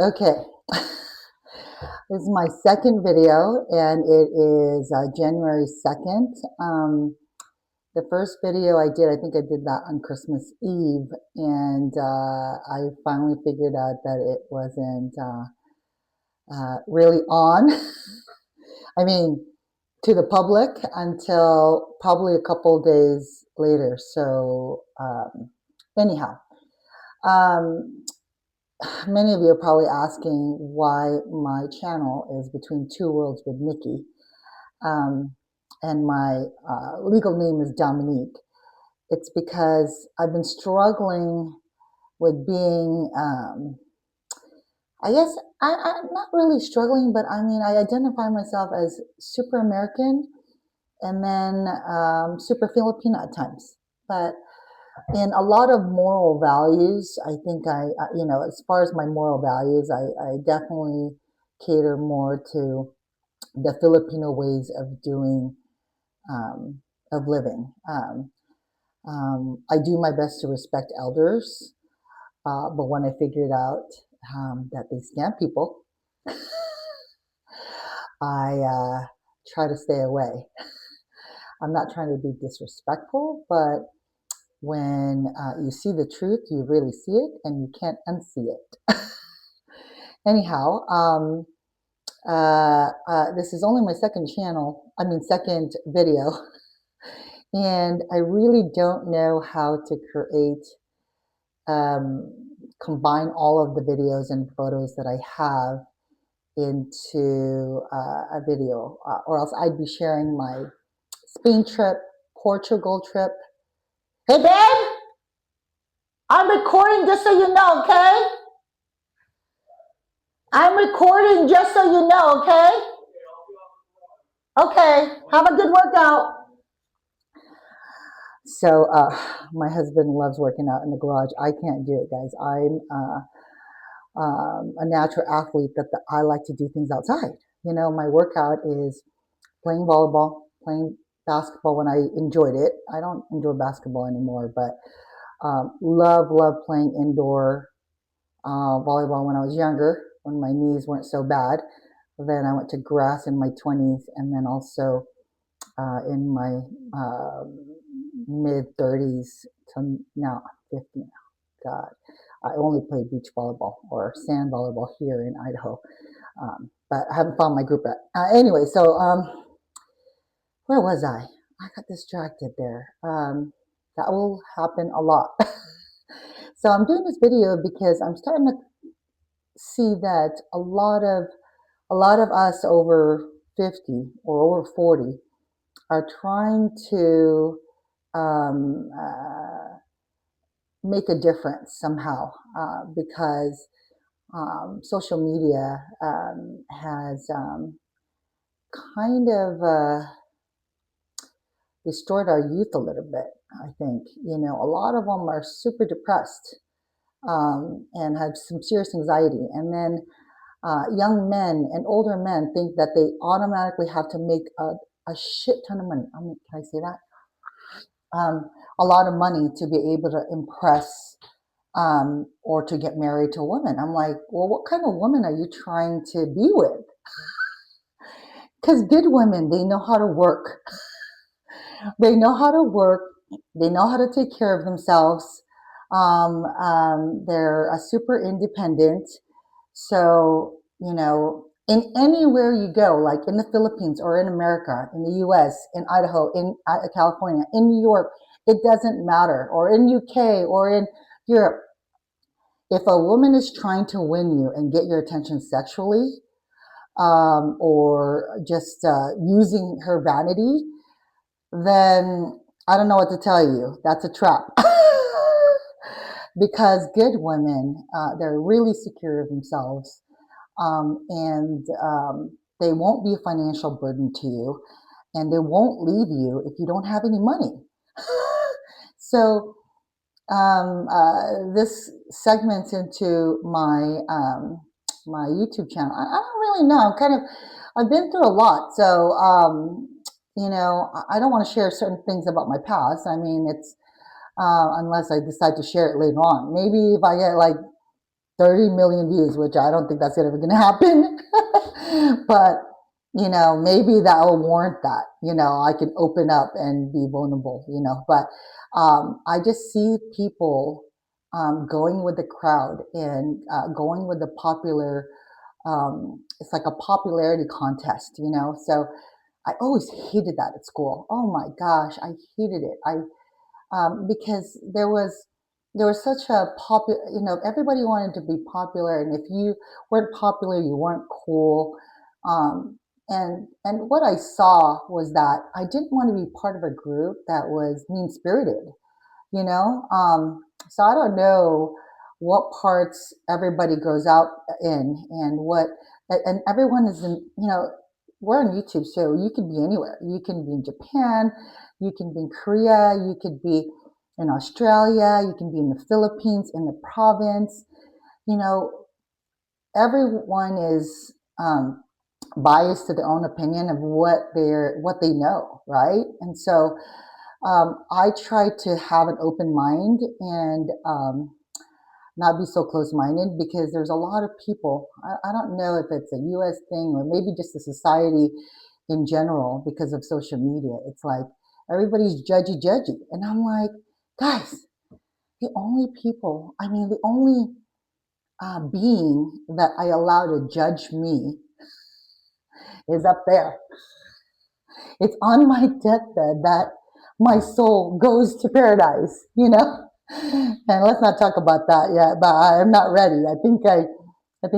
Okay, this is my second video, and it is January 2nd. The first video I did, I think I did that on Christmas Eve, and I finally figured out that it wasn't really on. I mean, to the public until probably a couple days later. So, anyhow, um, many of you are probably asking why my channel is Between Two Worlds with Nikki. Um, and my legal name is Dominique. It's because I've been struggling with being, I guess, I'm not really struggling, but I mean, I identify myself as super American and then super Filipino at times. But in a lot of moral values, I think as far as my moral values, I definitely cater more to the Filipino ways of doing, of living. I do my best to respect elders, but when I figured out that they scam people, I try to stay away. I'm not trying to be disrespectful, but when you see the truth, you really see it and you can't unsee it. Anyhow, this is only my second video, and I really don't know how to create, um, combine all of the videos and photos that I have into a video, or else I'd be sharing my Spain trip, Portugal trip. Hey, babe, I'm recording just so you know, okay? I'm recording just so you know, okay? Okay, have a good workout. So, my husband loves working out in the garage. I can't do it, guys. I'm a natural athlete I like to do things outside. You know, my workout is playing volleyball, playing basketball when I enjoyed it. I don't enjoy basketball anymore, but love playing indoor volleyball when I was younger, when my knees weren't so bad. Then I went to grass in my 20s, and then also in my mid 30s to now 50 now. God, I only play beach volleyball or sand volleyball here in Idaho, but I haven't found my group yet. Anyway, so where was I? I got distracted there. That will happen a lot. So I'm doing this video because I'm starting to see that a lot of us over 50 or over 40 are trying to um, make a difference somehow, because social media has kind of destroyed our youth a little bit. I think, a lot of them are super depressed, and have some serious anxiety. And then young men and older men think that they automatically have to make a shit ton of money. Can I say that? A lot of money to be able to impress, or to get married to a woman. I'm like, well, what kind of woman are you trying to be with? Because good women, they know how to work. They know how to work. They know how to take care of themselves. They're super independent. So, in anywhere you go, like in the Philippines or in America, in the US, in Idaho, in California, in New York, it doesn't matter, or in UK or in Europe. If a woman is trying to win you and get your attention sexually, or just using her vanity, then I don't know what to tell you. That's a trap. Because good women, they're really secure of themselves, and they won't be a financial burden to you, and they won't leave you if you don't have any money. So this segments into my YouTube channel. I don't really know. I've been through a lot, so I don't want to share certain things about my past. I mean, it's unless I decide to share it later on. Maybe if I get like 30 million views, which I don't think that's ever going to happen. But, maybe that will warrant that. I can open up and be vulnerable, But I just see people going with the crowd and going with the popular, it's like a popularity contest, So I always hated that at school. Oh my gosh, I hated it. Because there was such a popular, everybody wanted to be popular, and if you weren't popular, you weren't cool. Um, and and what I saw was that I didn't want to be part of a group that was mean spirited, you know so I don't know what parts everybody goes out in, and everyone is in, we're on YouTube, so you can be anywhere. You can be in Japan, you can be in Korea, you could be in Australia, you can be in the Philippines, in the province. you know Everyone is biased to their own opinion of what they know, right? And so I try to have an open mind, and not be so close minded, because there's a lot of people. I don't know if it's a US thing or maybe just a society in general because of social media. It's like everybody's judgy. And I'm like, guys, the only being that I allow to judge me is up there. It's on my deathbed that my soul goes to paradise. And let's not talk about that yet, but I'm not ready. I think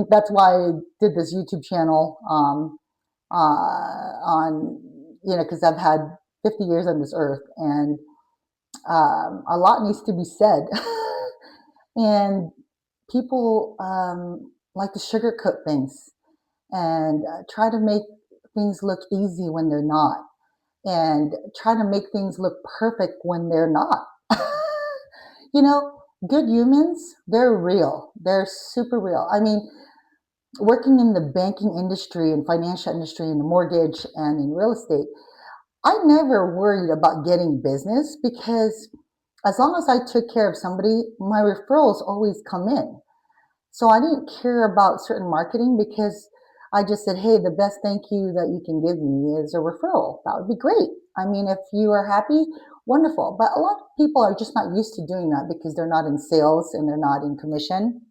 that's why I did this YouTube channel, on, because I've had 50 years on this earth, and a lot needs to be said. And people like to sugarcoat things, and try to make things look easy when they're not, and try to make things look perfect when they're not. you know, Good humans, they're real. They're super real. I mean, working in the banking industry and financial industry and the mortgage and in real estate, I never worried about getting business, because as long as I took care of somebody, my referrals always come in. So I didn't care about certain marketing, because I just said, hey, the best thank you that you can give me is a referral. That would be great. I mean, if you are happy, wonderful. But a lot of people are just not used to doing that because they're not in sales and they're not in commission.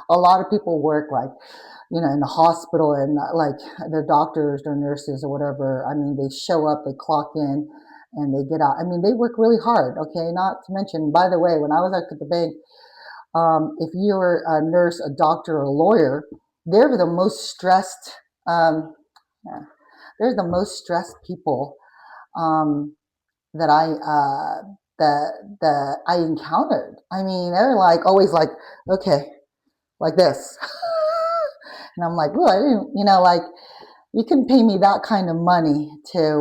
A lot of people work like, in the hospital, and like they're doctors or nurses or whatever. I mean, they show up, they clock in, and they get out. I mean, they work really hard. Okay, not to mention, by the way, when I was at the bank, if you're a nurse, a doctor, or a lawyer, they're the most stressed. Yeah, they're the most stressed people um, that I encountered. I mean, they're like always like, okay, like this, and I'm like, well, I didn't, like, you couldn't pay me that kind of money to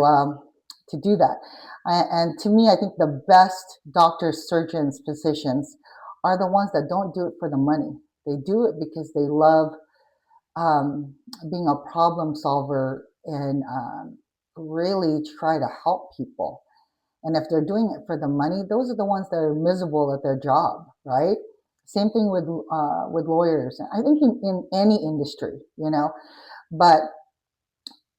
do that. And to me, I think the best doctors, surgeons, physicians are the ones that don't do it for the money. They do it because they love being a problem solver, and really try to help people. And if they're doing it for the money, those are the ones that are miserable at their job, right? Same thing with lawyers. I think in any industry, But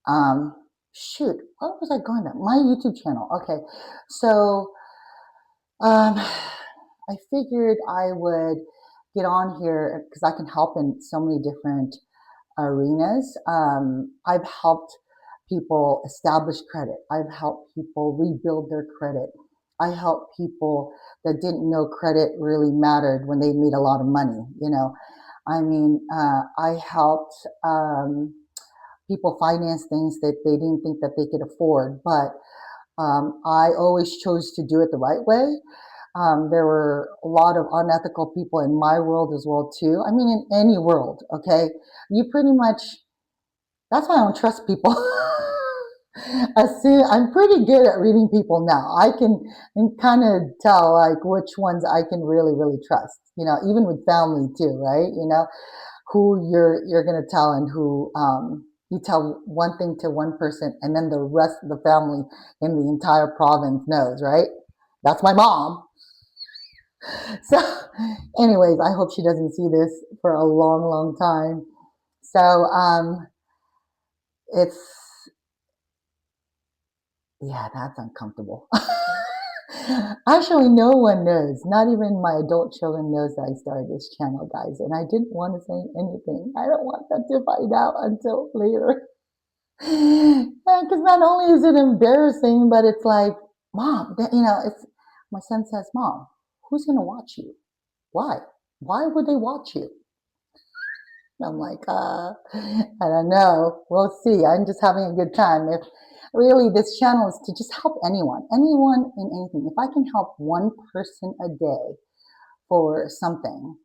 um, shoot, what was I going to? My YouTube channel. Okay, so um, I figured I would get on here because I can help in so many different arenas. I've helped people establish credit. I've helped people rebuild their credit. I help people that didn't know credit really mattered when they made a lot of money. I mean, I helped people finance things that they didn't think that they could afford, but I always chose to do it the right way. There were a lot of unethical people in my world as well too. I mean, in any world, okay? You pretty much, that's why I don't trust people. I'm pretty good at reading people now. I can kind of tell like which ones I can really, really trust. Even with family too, right? Who you're gonna tell, and who you tell one thing to one person, and then the rest of the family in the entire province knows, right? That's my mom. So, anyways, I hope she doesn't see this for a long, long time. So, it's, yeah, that's uncomfortable. Actually, no one knows. Not even my adult children knows that I started this channel, guys. And I didn't want to say anything. I don't want them to find out until later. Because not only is it embarrassing, but it's like, mom, it's my son says, Mom, who's gonna watch you? Why? Why would they watch you? And I'm like, I don't know. We'll see. I'm just having a good time. If really this channel is to just help anyone in anything. If I can help one person a day for something,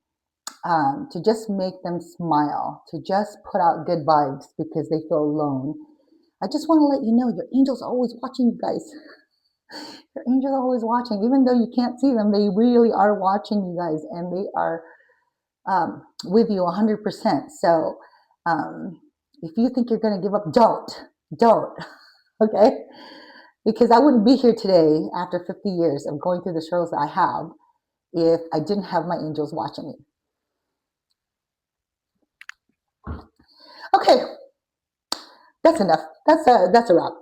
to just make them smile, to just put out good vibes because they feel alone. I just want to let you know your angels are always watching you guys. Your angels are always watching. Even though you can't see them, they really are watching you guys and they are with you 100%. So if you think you're going to give up, don't. Okay? Because I wouldn't be here today after 50 years of going through the struggles that I have if I didn't have my angels watching me. Okay, that's enough. That's a wrap.